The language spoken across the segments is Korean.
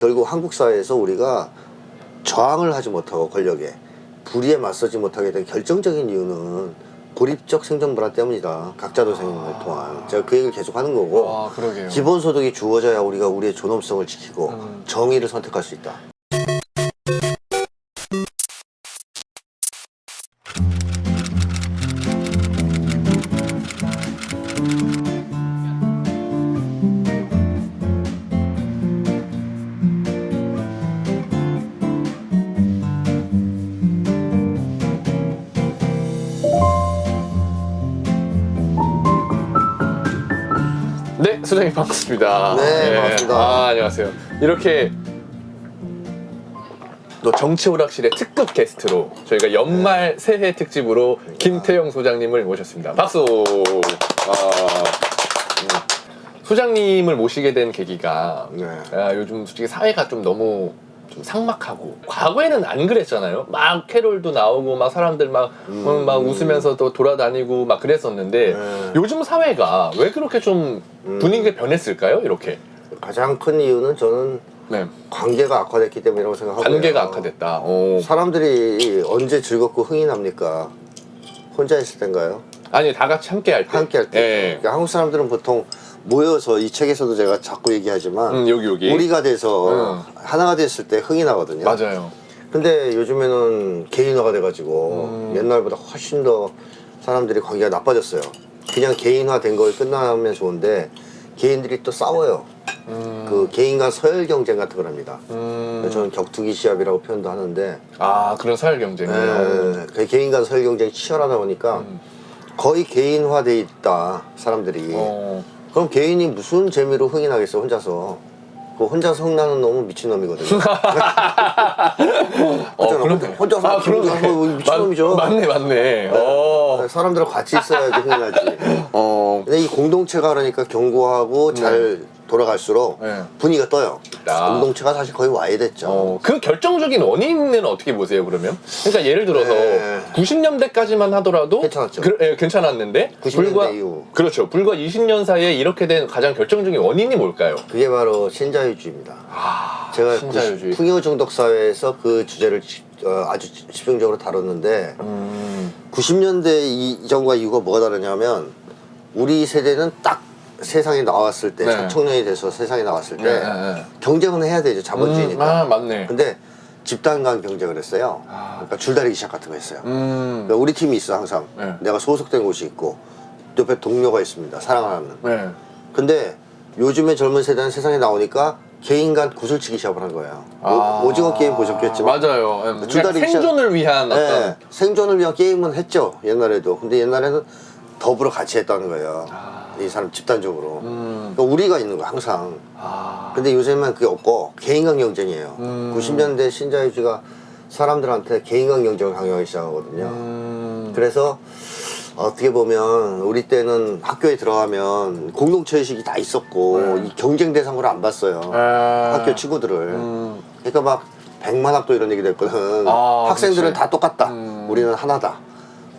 결국 한국 사회에서 우리가 저항을 하지 못하고 권력에 불의에 맞서지 못하게 된 결정적인 이유는 고립적 생존 불안 때문이다. 각자 도생을 통한. 제가 그 얘기를 계속 하는 거고. 그러게요. 기본소득이 주어져야 우리가 우리의 존엄성을 지키고 정의를 선택할 수 있다. 네, 소장님 반갑습니다. 네, 반갑습니다. 안녕하세요. 이렇게 또 정치 오락실의 특급 게스트로 저희가 연말 새해 특집으로 김태형 소장님을 모셨습니다. 박수. 소장님을 모시게 된 계기가 요즘 솔직히 사회가 좀 너무 좀 삭막하고, 과거에는 안 그랬잖아요. 막 캐롤도 나오고 막 사람들 막 웃으면서 또 돌아다니고 막 그랬었는데 요즘 사회가 왜 그렇게 좀 분위기가 변했을까요? 이렇게 가장 큰 이유는 저는 관계가 악화됐기 때문이라고 생각하고요. 관계가 악화됐다. 사람들이 언제 즐겁고 흥이 납니까? 혼자 있을 땐가요? 아니, 다 같이 함께 할 때. 함께 할 때. 그러니까 한국 사람들은 보통 모여서, 이 책에서도 제가 자꾸 얘기하지만 여기 우리가 돼서 하나가 됐을 때 흥이 나거든요. 맞아요. 근데 요즘에는 개인화가 돼가지고 옛날보다 훨씬 더 사람들이 관계가 나빠졌어요. 그냥 개인화된 걸 끝나면 좋은데 개인들이 또 싸워요. 그 개인 간 서열 경쟁 같은 걸 합니다. 저는 격투기 시합이라고 표현도 하는데, 그런 서열 경쟁이요. 그 개인 간 서열 경쟁이 치열하다 보니까 거의 개인화돼 있다, 사람들이. 그럼 개인이 무슨 재미로 흥이 나겠어, 혼자서. 그 혼자서 흥나는 놈은 미친놈이거든요. 혼자서 미친놈이죠. 맞네. 사람들하고 같이 있어야지 흥이 나지. 근데 이 공동체가 그러니까 견고하고 잘 돌아갈수록 분위기가 떠요. 공동체가 사실 거의 와야 됐죠. 그 결정적인 원인은 어떻게 보세요, 그러면? 그러니까 예를 들어서 90년대까지만 하더라도 괜찮았죠. 괜찮았는데 90년대 이후. 그렇죠. 불과 20년 사이에 이렇게 된 가장 결정적인 원인이 뭘까요? 그게 바로 신자유주의입니다. 제가 신자유주의. 풍요 중독 사회에서 그 주제를 아주 집중적으로 다뤘는데 90년대 이전과 이후가 뭐가 다르냐면, 우리 세대는 딱 세상에 나왔을 때, 청년이 돼서 세상에 나왔을 때 경쟁은 해야 되죠, 자본주의니까. 맞네. 근데 집단 간 경쟁을 했어요. 그러니까 줄다리기 시작 같은 거 했어요. 그러니까 우리 팀이 있어, 항상. 내가 소속된 곳이 있고 옆에 동료가 있습니다, 사랑하는. 근데 요즘에 젊은 세대는 세상에 나오니까 개인 간 구슬치기 시합을 한 거예요. 오징어 게임 보셨겠지만. 맞아요. 줄다리기 생존을 위한 어떤. 생존을 위한 게임은 했죠, 옛날에도. 근데 옛날에는 더불어 같이 했다는 거예요. 이 사람 집단적으로. 그러니까 우리가 있는 거야, 항상. 근데 요즘은 그게 없고 개인 간 경쟁이에요. 90년대 신자유주의가 사람들한테 개인 간 경쟁을 강요하기 시작하거든요. 그래서 어떻게 보면 우리 때는 학교에 들어가면 공동체 의식이 다 있었고 이 경쟁 대상으로 안 봤어요, 학교 친구들을. 그러니까 막 백만학도 이런 얘기도 했거든. 학생들은 다 똑같다, 우리는 하나다.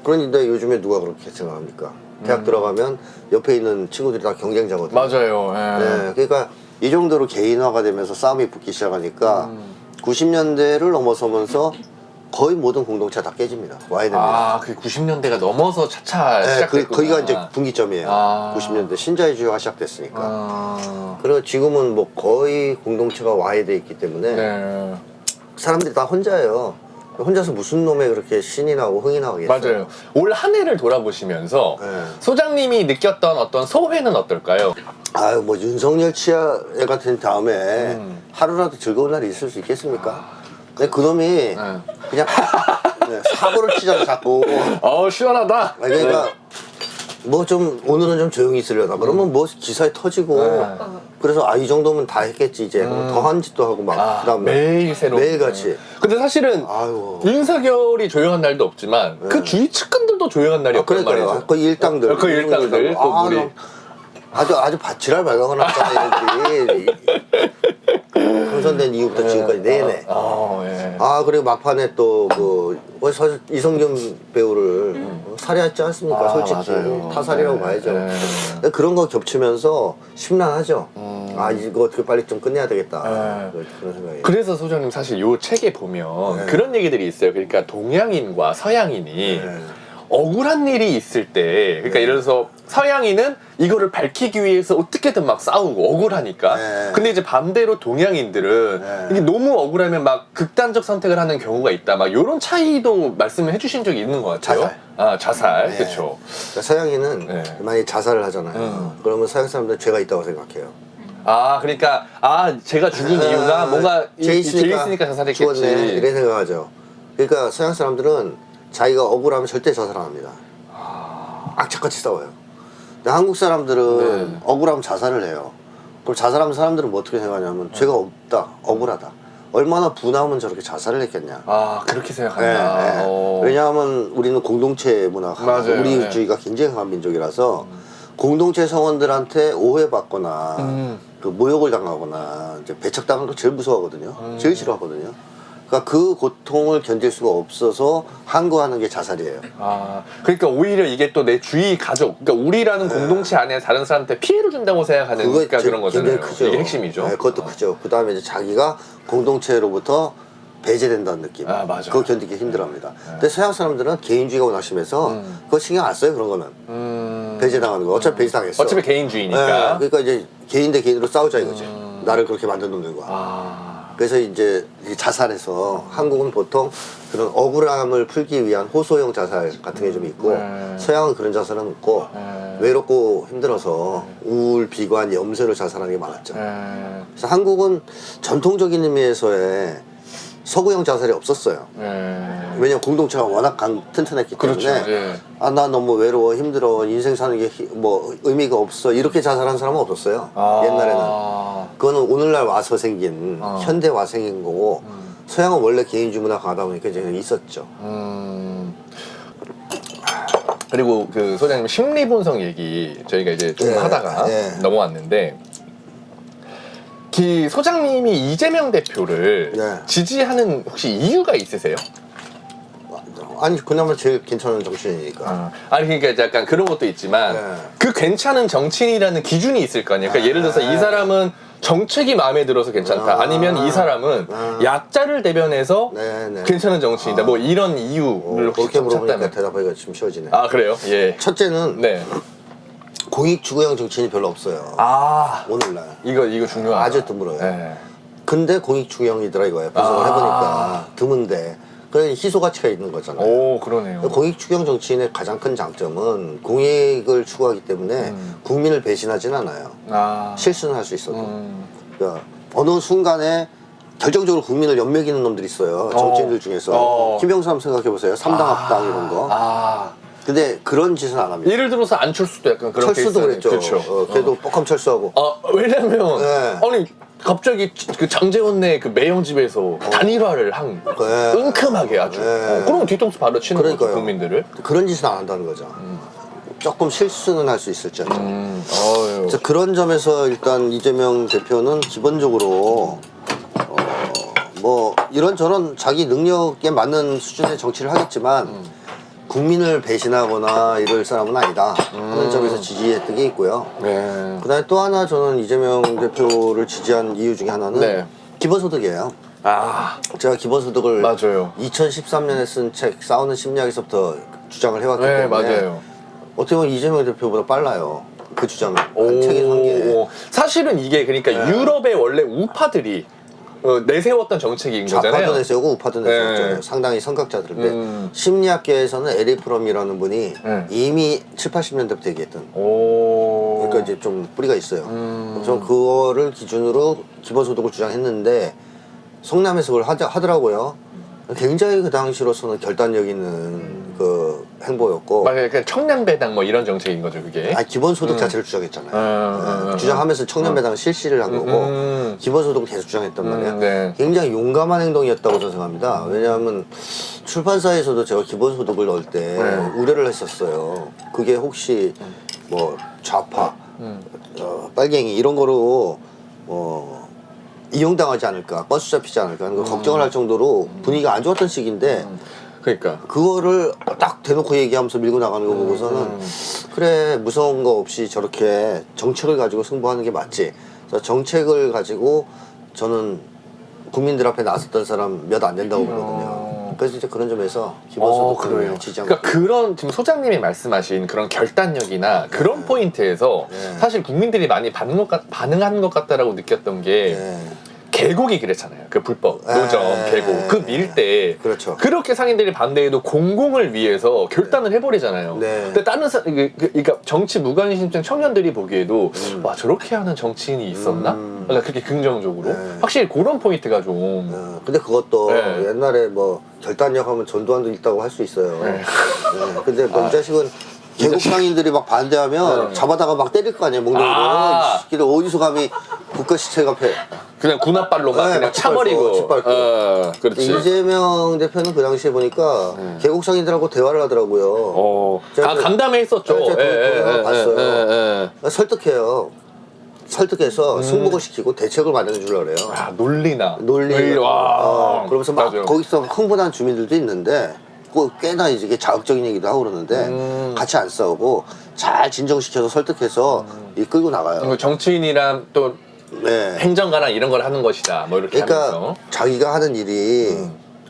그런데 요즘에 누가 그렇게 생각합니까? 대학 들어가면 옆에 있는 친구들이 다 경쟁자거든요. 맞아요. 그러니까 이 정도로 개인화가 되면서 싸움이 붙기 시작하니까 90년대를 넘어서면서 거의 모든 공동체가 다 깨집니다. 와야 됩니다. 그 90년대가 넘어서 차차 시작됐구나. 거기가 이제 분기점이에요. 90년대 신자유주의가 시작됐으니까. 그리고 지금은 뭐 거의 공동체가 와야 돼 있기 때문에 사람들이 다 혼자예요. 혼자서 무슨 놈에 그렇게 신이 나고 흥이 나겠어요. 맞아요. 올 한 해를 돌아보시면서 소장님이 느꼈던 어떤 소회는 어떨까요? 뭐 윤석열 치하 같은 다음에 하루라도 즐거운 날이 있을 수 있겠습니까? 근데 그놈이 그냥 사고를 치잖아, 자꾸. 시원하다. 그러니까 뭐 좀 오늘은 좀 조용히 있으려나 그러면 뭐 기사에 터지고. 그래서 이 정도면 다 했겠지 이제. 더한 짓도 하고 막. 그다음에 매일 새로. 매일같이. 근데 사실은 윤석열이 조용한 날도 없지만 그 주위 측근들도 조용한 날이 없단 말이죠. 거의 일당들. 그 일당들. 또 우리 아주 지랄 발광을 했잖아, 얘들이. 당선된 이후부터 지금까지 내내. 그리고 막판에 또 이성균 배우를 살해했지 않습니까? 솔직히 맞아요. 타살이라고 봐야죠. 그런 거 겹치면서 심란하죠. 아 이거 어떻게 빨리 좀 끝내야 되겠다. 네. 그런 생각이. 그래서 소장님 사실 요 책에 보면 네. 그런 얘기들이 있어요. 그러니까 동양인과 서양인이 네. 억울한 일이 있을 때, 그러니까 예를 들어서 서양인은 이거를 밝히기 위해서 어떻게든 막 싸우고 억울하니까. 네. 근데 이제 반대로 동양인들은 네. 이게 너무 억울하면 막 극단적 선택을 하는 경우가 있다. 막 이런 차이도 말씀을 해주신 적이 있는 것 같아요. 자살. 아 자살, 네. 그렇죠. 그러니까 서양인은 네. 만약에 자살을 하잖아요. 그러면 서양 사람들은 죄가 있다고 생각해요. 아 그러니까 제가 죽은 이유가 뭔가 죄 있으니까 자살했겠지. 죽었네 이래 생각하죠. 그러니까 서양 사람들은 자기가 억울하면 절대 자살 안 합니다. 악착같이 싸워요. 근데 한국 사람들은 네. 억울하면 자살을 해요. 그럼 자살하면 사람들은 뭐 어떻게 생각하냐면 죄가 없다, 억울하다. 얼마나 분하면 저렇게 자살을 했겠냐. 아 그렇게 네, 생각한다. 네. 왜냐하면 우리는 공동체 문화가 맞아요. 우리주의가 굉장히 강한 민족이라서 공동체 성원들한테 오해받거나 그 모욕을 당하거나 이제 배척당하는 걸 제일 무서워하거든요. 제일 싫어하거든요. 그러니까 그 고통을 견딜 수가 없어서 항거하는 게 자살이에요. 아, 그러니까 오히려 이게 또 내 주위 가족, 그러니까 우리라는 공동체 안에 다른 사람한테 피해를 준다고 생각하는 그러니까 그런 거잖아요. 굉장히 크죠. 이게 핵심이죠. 네, 그것도 크죠. 그 다음에 이제 자기가 공동체로부터 배제된다는 느낌. 아, 맞아. 그거 견디기 힘들어합니다. 근데 서양 사람들은 개인주의가 워낙심해서 그거 신경 안 써요, 그런 거는. 배제당하는 거. 어차피 배제당했어. 어차피 개인주의니까. 네, 그러니까 이제 개인 대 개인으로 싸우자 이거지. 나를 그렇게 만든 놈들과. 아, 그래서 이제 자살해서 한국은 보통 그런 억울함을 풀기 위한 호소형 자살 같은 게 좀 있고 서양은 그런 자살은 없고 외롭고 힘들어서 우울, 비관, 염세로 자살하는 게 많았죠. 그래서 한국은 전통적인 의미에서의 서구형 자살이 없었어요. 왜냐면 공동체가 워낙 튼튼했기 때문에 그렇죠. 예. 아, 나 너무 외로워, 힘들어, 인생 사는 게 뭐 의미가 없어 이렇게 자살한 사람은 없었어요. 옛날에는. 그거는 오늘날 와서 생긴 현대 와 생긴 거고 서양은 원래 개인주의 문화가 강하다 보니까 이제 있었죠. 그리고 그 소장님 심리 분석 얘기 저희가 이제 좀 네, 하다가 네. 넘어왔는데 그 소장님이 이재명 대표를 네. 지지하는 혹시 이유가 있으세요? 아니 그나마 제일 괜찮은 정치인이니까. 아니 그러니까 이제 약간 그런 것도 있지만 네. 그 괜찮은 정치인이라는 기준이 있을 거 아니에요. 그러니까 예를 들어서 이 사람은 정책이 마음에 들어서 괜찮다. 아니면 이 사람은 약자를 대변해서 네네. 괜찮은 정치인이다. 뭐 이런 이유를 혹시 그렇게 물어보니까 찾다면. 대답하기가 좀 쉬워지네. 아 그래요? 예. 첫째는 네. 공익 추구형 정치인이 별로 없어요. 아 오늘날 이거 중요하다. 아주 드물어요. 네. 근데 공익 추구형이더라 이거예요. 분석을 해보니까 드문데 그런 희소 가치가 있는 거잖아요. 오 그러네요. 공익 추구형 정치인의 가장 큰 장점은 공익을 추구하기 때문에 국민을 배신하진 않아요. 아. 실수는 할 수 있어도. 그러니까 어느 순간에 결정적으로 국민을 연맥이는 놈들이 있어요. 정치인들 중에서. 김영삼 한번 생각해보세요. 3당 합당 이런 거. 아. 근데 그런 짓은 안 합니다. 예를 들어서 안철수도 약간 그런 철수도 케이스는- 그랬죠. 그렇죠. 걔도 뻑함 철수하고. 왜냐면 네. 아니 갑자기 그 장제원네 그 매형 집에서 단일화를 한 네. 은큼하게 아주. 네. 그럼 뒤통수 바로 치는 거죠 그러니까요. 국민들을. 그런 짓은 안 한다는 거죠. 조금 실수는 할 수 있을지언정. 어휴. 그래서 그런 점에서 일단 이재명 대표는 기본적으로 뭐 이런저런 자기 능력에 맞는 수준의 정치를 하겠지만 국민을 배신하거나 이럴 사람은 아니다 하는 점에서 지지했던 게 있고요. 네. 그다음에 또 하나 저는 이재명 대표를 지지한 이유 중에 하나는 네. 기본소득이에요. 아 제가 기본소득을 맞아요. 2013년에 쓴 책 싸우는 심리학에서부터 주장을 해왔기 네 때문에 맞아요. 어떻게 보면 이재명 대표보다 빨라요. 그 주장을 한 책에 한 게. 사실은 이게 그러니까 유럽의 원래 우파들이 내세웠던 정책인 거잖아요. 좌파도 내세우고 우파도 내세웠죠. 네. 상당히 선각자들인데 심리학계에서는 에리 프롬이라는 분이 이미 7, 80년대부터 얘기했던 오. 그러니까 이제 좀 뿌리가 있어요. 전 그거를 기준으로 기본소득을 주장했는데 성남에서 그걸 하더라고요. 굉장히 그 당시로서는 결단력 있는 그 행보였고 맞아요. 그러니까 청년 배당 뭐 이런 정책인 거죠, 그게. 아니, 기본소득 자체를 주장했잖아요. 주장하면서 청년 배당 실시를 한 거고 기본소득을 계속 주장했단 말이에요. 네. 굉장히 용감한 행동이었다고 저는 생각합니다. 왜냐하면 출판사에서도 제가 기본소득을 넣을 때 우려를 했었어요. 그게 혹시 뭐 좌파, 빨갱이 이런 거로 이용당하지 않을까, 버스 잡히지 않을까 하는 거 걱정을 할 정도로 분위기가 안 좋았던 시기인데 그러니까. 그거를 딱 대놓고 얘기하면서 밀고 나가는 거 보고서는 그래 무서운 거 없이 저렇게 정책을 가지고 승부하는 게 맞지. 그래서 정책을 가지고 저는 국민들 앞에 나섰던 사람 몇 안 된다고 보거든요. 그래서 이제 그런 점에서 기본소득 그래요. 지지 않고. 그러니까 그런 지금 소장님이 말씀하신 그런 결단력이나 그런 포인트에서 사실 국민들이 많이 반응하는 것 같다라고 느꼈던 게 계곡이 그랬잖아요. 그 불법 노점 계곡 그 밀 때 그렇죠. 그렇게 상인들이 반대해도 공공을 위해서 결단을 해버리잖아요. 근데 다른 그러니까 정치 무관심증 청년들이 보기에도 와 저렇게 하는 정치인이 있었나? 그러니까 그렇게 긍정적으로 확실히 그런 포인트가 좀. 근데 그것도 옛날에 뭐 결단력 하면 전두환도 있다고 할 수 있어요. 근데 뭐 이 자식은 계곡 상인들이 막 반대하면 잡아다가 막 때릴 거 아니에요. 몽둥이로. 시끼를 어디서 감히 국가 시책 앞에. 그냥 군합발로 막 그냥 차버리고. 짓밟고. 그렇지. 이재명 대표는 그 당시에 보니까 계곡 상인들하고 대화를 하더라고요. 간담회 했었죠. 제가 봤어요. 설득해요. 설득해서 승복을 시키고 대책을 마련해 주려고 그래요. 논리나. 그러면서 막 맞아요. 거기서 흥분한 주민들도 있는데 꽤나 이게 자극적인 얘기도 하고 그러는데 같이 안 싸우고 잘 진정시켜서 설득해서 이끌고 나가요. 정치인이랑 또 행정가랑 이런 걸 하는 것이다. 뭐 이렇게 그러니까 하면서. 자기가 하는 일이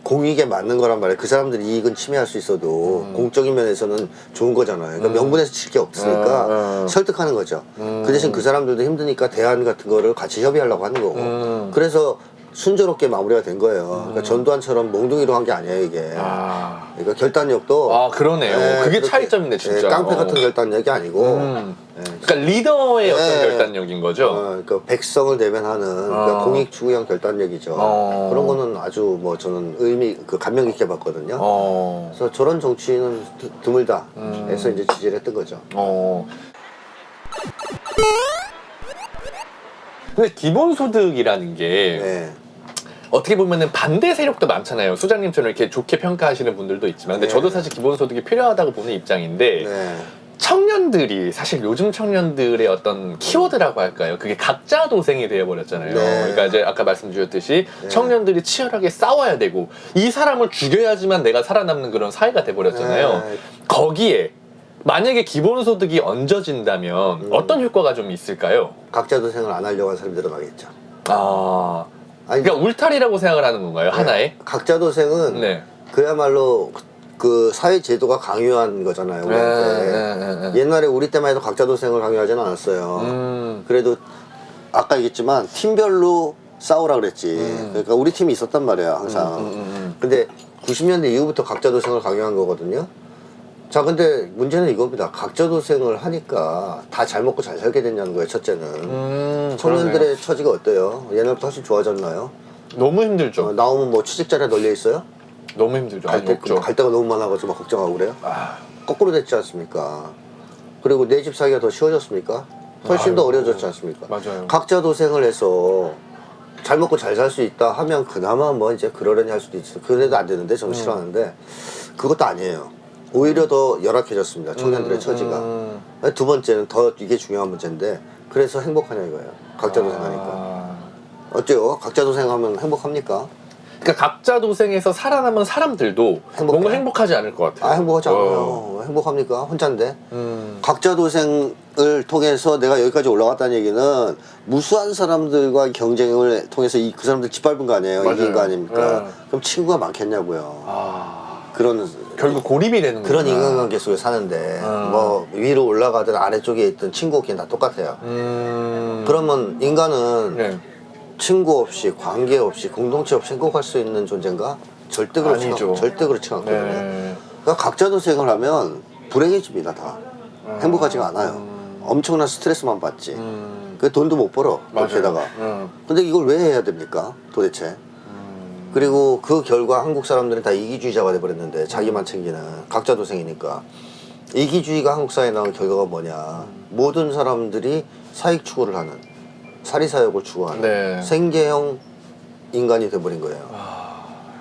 공익에 맞는 거란 말이에요. 그 사람들이 이익은 침해할 수 있어도 공적인 면에서는 좋은 거잖아요. 그러니까 명분에서 칠 게 없으니까 설득하는 거죠. 그 대신 그 사람들도 힘드니까 대안 같은 거를 같이 협의하려고 하는 거고. 그래서 순조롭게 마무리가 된 거예요. 그러니까 전두환처럼 몽둥이로 한 게 아니에요, 이게. 그러니까 결단력도. 그러네요. 그게 차이점이네, 진짜. 깡패 같은 결단력이 아니고. 그러니까 리더의 어떤 결단력인 거죠. 그러니까 백성을 대변하는 그러니까 공익 추구형 결단력이죠. 그런 거는 아주 뭐 저는 감명 깊게 봤거든요. 그래서 저런 정치인은 드물다 해서 이제 지지를 했던 거죠. 근데 기본소득이라는 게 어떻게 보면은 반대 세력도 많잖아요. 소장님처럼 이렇게 좋게 평가하시는 분들도 있지만, 근데 저도 사실 기본소득이 필요하다고 보는 입장인데, 청년들이 사실 요즘 청년들의 어떤 키워드라고 할까요? 그게 각자 도생이 되어버렸잖아요. 그러니까 이제 아까 말씀드렸듯이 청년들이 치열하게 싸워야 되고 이 사람을 죽여야지만 내가 살아남는 그런 사회가 돼버렸잖아요. 거기에 만약에 기본소득이 얹어진다면 어떤 효과가 좀 있을까요? 각자 도생을 안 하려고 하는 사람이 늘어나겠죠. 그러니까 울타리라고 생각을 하는 건가요? 하나의? 각자 도생은 그야말로 그 사회 제도가 강요한 거잖아요. 우리한테. 옛날에 우리 때만 해도 각자 도생을 강요하지는 않았어요. 그래도 아까 얘기했지만 팀별로 싸우라 그랬지. 그러니까 우리 팀이 있었단 말이야, 항상. 근데 90년대 이후부터 각자 도생을 강요한 거거든요. 자, 근데 문제는 이겁니다. 각자 도생을 하니까 다 잘 먹고 잘 살게 됐냐는 거예요, 첫째는. 청년들의 처지가 어때요? 옛날부터 훨씬 좋아졌나요? 너무 힘들죠. 나오면 뭐 취직 자리에 널려 있어요? 너무 힘들죠. 갈 데가 너무 많아가지고 막 걱정하고 그래요? 거꾸로 됐지 않습니까? 그리고 내 집 사기가 더 쉬워졌습니까? 훨씬 더 어려워졌지 않습니까? 맞아요. 각자 도생을 해서 잘 먹고 잘 살 수 있다 하면 그나마 뭐 이제 그러려니 할 수도 있어요. 그래도 안 되는데 저는 싫어하는데 그것도 아니에요. 오히려 더 열악해졌습니다. 청년들의 처지가. 두 번째는 더 이게 중요한 문제인데 그래서 행복하냐 이거예요. 각자 도생하니까. 어때요? 각자 도생하면 행복합니까? 그러니까 각자 도생에서 살아남은 사람들도 뭔가 행복하지 않을 것 같아요. 행복하지 않아요. 행복합니까? 혼자인데. 각자 도생을 통해서 내가 여기까지 올라갔다는 얘기는 무수한 사람들과 경쟁을 통해서 그 사람들 짓밟은 거 아니에요? 이긴 거 아닙니까? 그럼 친구가 많겠냐고요. 그런 결국 고립이 되는 그런 인간관계 속에 사는데 뭐 위로 올라가든 아래쪽에 있든 친구 없기는 다 똑같아요. 그러면 인간은 친구 없이 관계 없이 공동체 없이 행복할 수 있는 존재인가? 절대 그렇지 않거든요. 그러니까 각자 도생을 하면 불행해집니다. 다 행복하지가 않아요. 엄청난 스트레스만 받지. 그 돈도 못 벌어. 거기다가. 근데 이걸 왜 해야 됩니까? 도대체. 그리고 그 결과 한국 사람들은 다 이기주의자가 돼버렸는데 자기만 챙기는 각자 도생이니까. 이기주의가 한국 사회에 나온 결과가 뭐냐? 모든 사람들이 사익 추구를 하는 사리사욕을 추구하는 생계형 인간이 돼버린 거예요.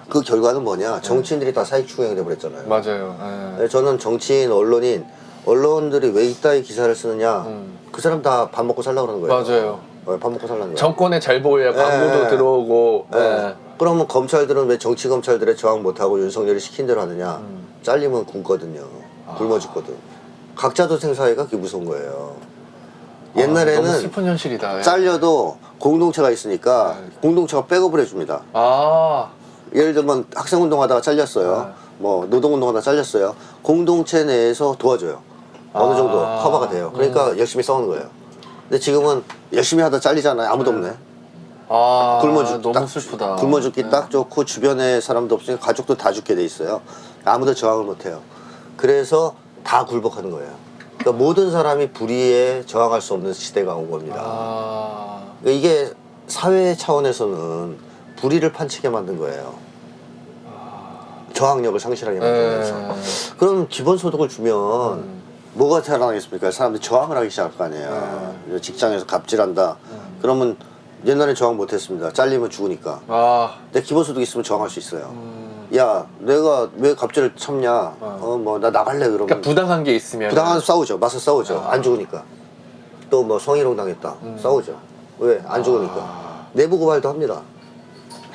그 결과는 뭐냐? 정치인들이 다 사익 추구형이 돼버렸잖아요. 맞아요. 저는 정치인, 언론들이 왜 이따위 기사를 쓰느냐? 그 사람 다 밥 먹고 살려고 그러는 거예요. 맞아요. 밥 먹고 살라는 거예요. 정권에 잘 보여야 광고도 들어오고. 그러면 검찰들은 왜 정치 검찰들의 저항 못하고 윤석열이 시킨 대로 하느냐? 잘리면 굶거든요. 굶어 죽거든. 각자 도생 사회가 그게 무서운 거예요. 너무 옛날에는 슬픈 현실이다. 예. 잘려도 공동체가 있으니까 공동체가 백업을 해줍니다. 아, 예를 들면 학생운동하다가 잘렸어요. 뭐 노동운동하다가 잘렸어요. 공동체 내에서 도와줘요. 어느 정도 커버가 돼요. 그러니까 열심히 싸우는 거예요. 근데 지금은 열심히 하다 잘리잖아요. 아무도 없네. 아, 굶어 죽기 너무 딱 슬프다. 굶어 죽기 딱 좋고 주변에 사람도 없으니까 가족도 다 죽게 돼 있어요. 아무도 저항을 못 해요. 그래서 다 굴복하는 거예요. 그러니까 모든 사람이 불의에 저항할 수 없는 시대가 온 겁니다. 아, 그러니까 이게 사회 차원에서는 불의를 판치게 만든 거예요. 저항력을 상실하게 만들면서. 그럼 기본소득을 주면 뭐가 살아나겠습니까? 사람들이 저항을 하기 시작할 거 아니에요. 직장에서 갑질한다. 그러면 옛날에 저항 못했습니다. 잘리면 죽으니까. 아, 근데 기본소득 있으면 저항할 수 있어요. 야, 내가 왜 갑질을 참냐? 뭐 나 나갈래 그러면. 그러니까 부당한 게 있으면 부당한 싸우죠. 맞서 싸우죠. 안 죽으니까. 또 뭐 성희롱 당했다. 싸우죠. 왜? 안 죽으니까. 내부 고발도 합니다.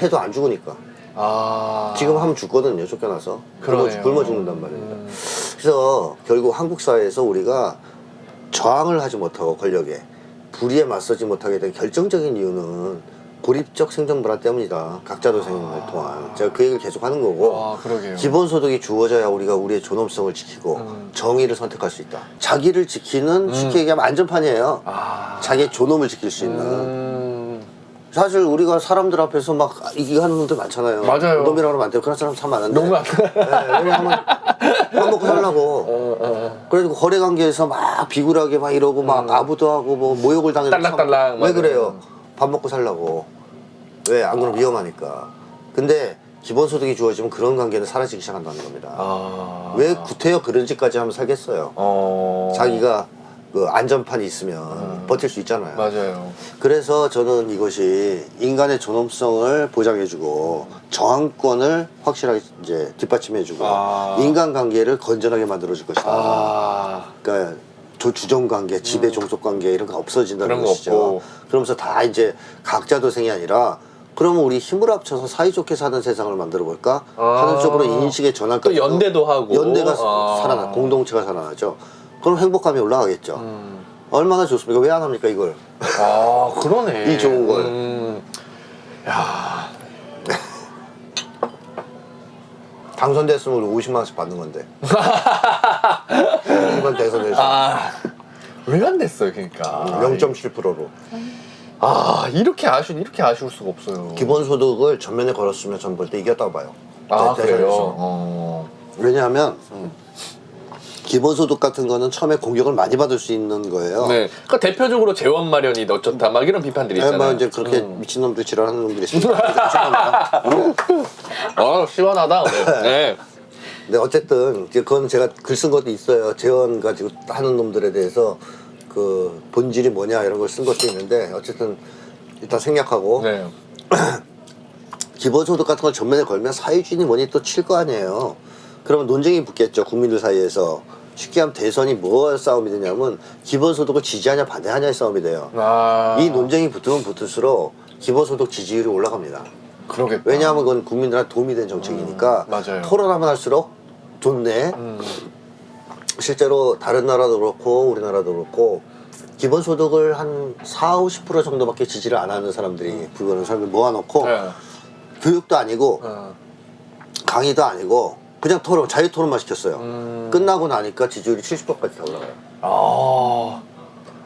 해도 안 죽으니까. 아, 지금 하면 죽거든요. 쫓겨나서. 그러네요. 굶어 죽는단 말입니다. 그래서 결국 한국 사회에서 우리가 저항을 하지 못하고 권력에 불의에 맞서지 못하게 된 결정적인 이유는 고립적 생존 불안 때문이다. 각자 도생을 통한. 제가 그 얘기를 계속 하는 거고. 아, 그러게요. 기본소득이 주어져야 우리가 우리의 존엄성을 지키고 정의를 선택할 수 있다. 자기를 지키는 쉽게 얘기하면 안전판이에요. 아, 자기의 존엄을 지킬 수 있는. 사실 우리가 사람들 앞에서 막 이기 하는 분들 많잖아요. 맞아요. 놈이라고 하면 안 돼요. 그런 사람 참 많은데. 너무 안 네, 왜냐하면 밥 먹고 살라고. 그래도 거래관계에서 막 비굴하게 막 이러고 막 아부도 하고 뭐 모욕을 당해도 딸랑딸랑 왜 맞아요. 그래요? 밥 먹고 살라고. 왜? 안 그러면 위험하니까. 근데 기본소득이 주어지면 그런 관계는 사라지기 시작한다는 겁니다. 아, 왜 구태여 그런 짓까지 하면 살겠어요? 자기가 그 안전판이 있으면 버틸 수 있잖아요. 맞아요. 그래서 저는 이것이 인간의 존엄성을 보장해주고 저항권을 확실하게 이제 뒷받침해주고 인간관계를 건전하게 만들어줄 것이다. 아, 그러니까 주종관계, 지배 종속관계 이런 거 없어진다는 그런 거 것이죠. 없고. 그러면서 다 이제 각자 도생이 아니라 그러면 우리 힘을 합쳐서 사이좋게 사는 세상을 만들어 볼까 하는 쪽으로 인식의 전환까지 또 연대도 하고. 연대가 살아나 공동체가 살아나죠. 그럼 행복감이 올라가겠죠. 얼마나 좋습니까? 왜 안 합니까 이걸? 아, 그러네. 이 좋은 걸. 야, 당선됐으면 우리 50만 원씩 받는 건데. 이번 대선에서 아, 왜 안 됐어요, 그러니까. 0.7%로. 아, 이렇게 아쉬울 수가 없어요. 기본소득을 전면에 걸었으면 전 볼 때 이겼다고 봐요. 아, 대선에서. 그래요? 왜냐하면 기본소득 같은 거는 처음에 공격을 많이 받을 수 있는 거예요. 네. 그러니까 대표적으로 재원 마련이 어쩌다 막 이런 비판들이 네, 있잖아요. 뭐 이제 그렇게 미친놈들 지랄하는 놈들이 있습니다. 죄송합니다. 시원하다, 오늘. 네. 근데 어쨌든 이제 그건 제가 글 쓴 것도 있어요. 재원 가지고 하는 놈들에 대해서 그 본질이 뭐냐 이런 걸 쓴 것도 있는데 어쨌든 일단 생략하고 네. 기본소득 같은 걸 전면에 걸면 사회주의니 뭐니 또 칠 거 아니에요. 그러면 논쟁이 붙겠죠. 국민들 사이에서. 쉽게 하면 대선이 뭐 싸움이 되냐면 기본소득을 지지하냐 반대하냐의 싸움이 돼요. 아, 이 논쟁이 붙으면 붙을수록 기본소득 지지율이 올라갑니다. 그러겠다. 왜냐하면 그건 국민들한테 도움이 되는 정책이니까 맞아요. 토론하면 할수록 좋네. 실제로 다른 나라도 그렇고 우리나라도 그렇고 기본소득을 한 4, 50% 정도밖에 지지를 안 하는 사람들이 불과한 사람들 모아놓고 네. 교육도 아니고 강의도 아니고 그냥 토론, 자유 토론만 시켰어요. 끝나고 나니까 지지율이 70%까지 다 올라가요. 아,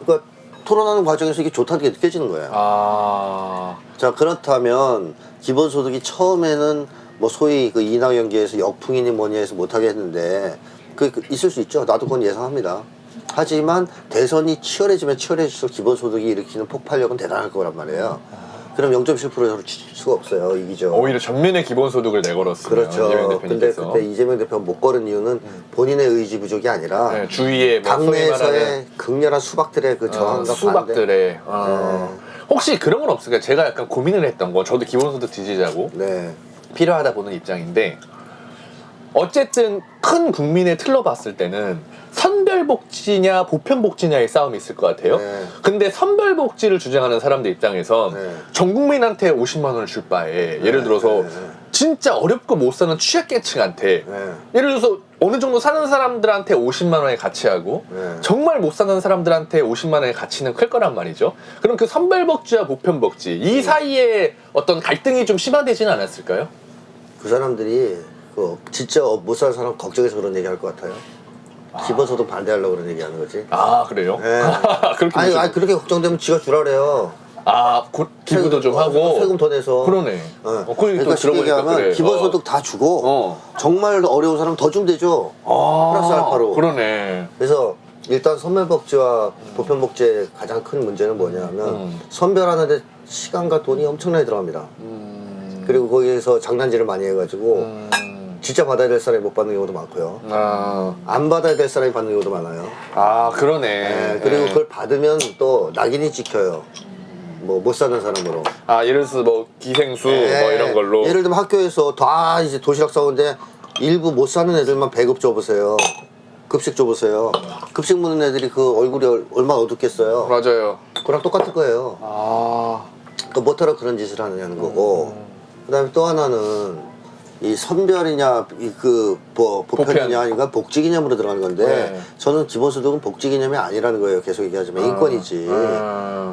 그러니까 토론하는 과정에서 이게 좋다는 게 느껴지는 거예요. 아, 자, 그렇다면 기본소득이 처음에는 뭐 소위 그 이낙연계에서 역풍이니 뭐니 해서 못하게 했는데 그 있을 수 있죠. 나도 그건 예상합니다. 하지만 대선이 치열해지면 치열해질수록 기본소득이 일으키는 폭발력은 대단할 거란 말이에요. 그럼 0.7%로 칠 수가 없어요. 이기죠. 오히려 전면에 기본소득을 내걸었어요. 그렇죠. 이재명 근데 대표님께서. 그때 이재명 대표가 못 걸은 이유는 본인의 의지 부족이 아니라 네, 주위에 뭐 소위 당내에서의 말하는 극렬한 수박들의 그 저항과 반대. 수박들의 혹시 그런 건 없을까요? 제가 약간 고민을 했던 거, 저도 기본소득 지지자고 네. 필요하다 보는 입장인데, 어쨌든 큰 국민의 틀로 봤을 때는 선별복지냐 보편복지냐의 싸움이 있을 것 같아요. 네. 근데 선별복지를 주장하는 사람들 입장에선 네. 전 국민한테 50만 원을 줄 바에 예를 들어서 진짜 어렵고 못 사는 취약계층한테 네. 예를 들어서 어느 정도 사는 사람들한테 50만 원의 가치하고 네. 정말 못 사는 사람들한테 50만 원의 가치는 클 거란 말이죠. 그럼 그 선별복지와 보편복지 이 사이에 어떤 갈등이 좀 심화되지는 않았을까요? 그 사람들이 그 진짜 못 사는 사람 걱정해서 그런 얘기 할 것 같아요. 기본소득 반대하려고 그런 얘기 하는 거지. 아 그래요? 네. 그렇게 아니, 보시면- 아니 그렇게 걱정되면 지가 주라 그래요. 기부도 좀 하고 세금 더 내서. 그러네. 그러니까 쉽게 얘기하면 그래. 기본소득 다 주고 정말 어려운 사람 더 주면 되죠. 플러스 알파로. 그러네. 그래서 일단 선별복지와 보편복지의 가장 큰 문제는 뭐냐면 선별하는데 시간과 돈이 엄청나게 들어갑니다. 그리고 거기에서 장난질을 많이 해가지고 진짜 받아야 될 사람이 못 받는 경우도 많고요. 안 받아야 될 사람이 받는 경우도 많아요. 그러네. 네, 그리고 그걸 받으면 또 낙인이 찍혀요. 뭐 못 사는 사람으로. 예를 들어서 뭐 기생수 네. 뭐 이런 걸로. 예를 들면 학교에서 다 이제 도시락 싸오는데 일부 못 사는 애들만 배급 줘보세요. 급식 줘보세요. 급식 먹는 애들이 그 얼굴이 얼마나 어둡겠어요. 맞아요. 그랑 똑같을 거예요. 그러니까 뭐하러 그런 짓을 하느냐는 거고. 그다음에 또 하나는 이 선별이냐 뭐 보편이냐 이건 복지 개념으로 들어가는 건데 네. 저는 기본소득은 복지 개념이 아니라는 거예요. 계속 얘기하지만 인권이지.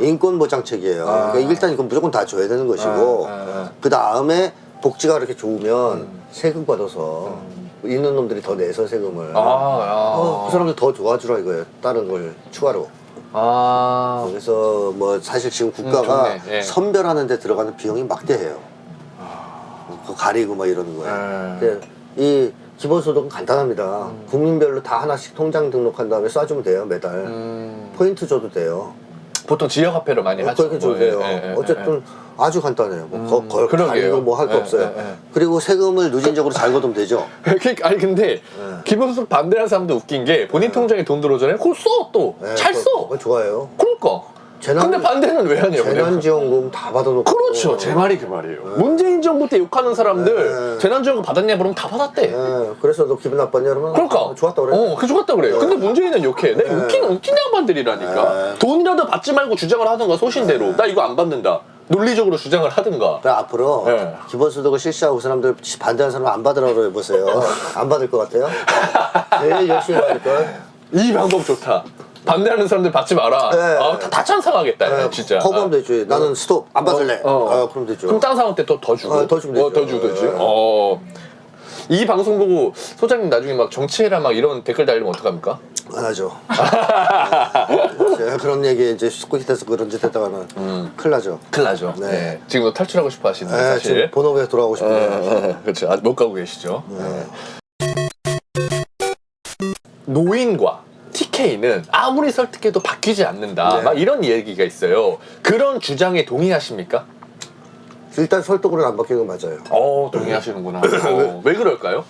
인권 보장책이에요. 그러니까 일단 이건 무조건 다 줘야 되는 것이고 그 다음에 복지가 그렇게 좋으면 세금 받아서 있는 놈들이 더 내서 세금을 그 사람들 더 도와주라 이거예요. 다른 걸 추가로. 그래서 뭐 사실 지금 국가가 좋네. 예. 선별하는 데 들어가는 비용이 막대해요. 그거 가리고 막 이러는 거예요. 근데 이 기본소득은 간단합니다. 국민별로 다 하나씩 통장 등록한 다음에 쏴주면 돼요. 매달. 포인트 줘도 돼요. 보통 지역화폐로 많이 하죠. 그렇게 줘도 돼요. 어쨌든 아주 간단해요. 뭐 가리고 뭐 할 거 없어요. 그리고 세금을 누진적으로 잘 걷으면 되죠. 아니 근데 기본소득 반대하는 사람도 웃긴 게 본인 통장에 돈 들어오잖아요. 그걸 써 또. 잘 써. 그거 좋아요. 그러니까. 근데 반대는 왜 하냐고. 재난지원금 다 받아놓고. 그렇죠. 제 말이 그 말이에요. 문재인 정부 때 욕하는 사람들 재난지원금 받았냐 그러면 다 받았대. 그래서 너 기분 나빴냐 그러면 그러니까. 좋았다 그래. 그 좋았다 그래요. 근데 문재인은 욕해. 내 웃긴 양반들이라니까. 돈이라도 받지 말고 주장을 하든가 소신대로. 나 이거 안 받는다. 논리적으로 주장을 하든가. 그러니까 앞으로 기본소득을 실시하고 그 사람들 반대하는 사람 안 받으라고 해보세요. 안 받을 것 같아요? 제일 열심히 받을걸? 이 방법 좋다. 반대하는 사람들 받지 마라. 다 찬성하겠다. 진짜. 커버하면 되지. 나는 스톱 안 받을래. 그럼 되죠. 그럼 다른 사람한테 더 주고. 더 주면 되죠. 더 주고 되지. 이 방송 보고 소장님 나중에 막 정치해라 막 이런 댓글 달리면 어떡합니까? 안 하죠. 제가 그런 얘기 이제 스코kit에서 그런 짓 했다가는 큰일 나죠. 큰일 나죠. 네. 지금도 탈출하고 싶어 하시는데 사실. 지금 본업에 돌아가고 싶은데. 그렇죠. 아직 못 가고 계시죠. 노인과 TK는 아무리 설득해도 바뀌지 않는다. 막 이런 얘기가 있어요. 그런 주장에 동의하십니까? 일단 설득으로는 안 바뀌는 건 맞아요. 동의하시는구나. 왜 그럴까요?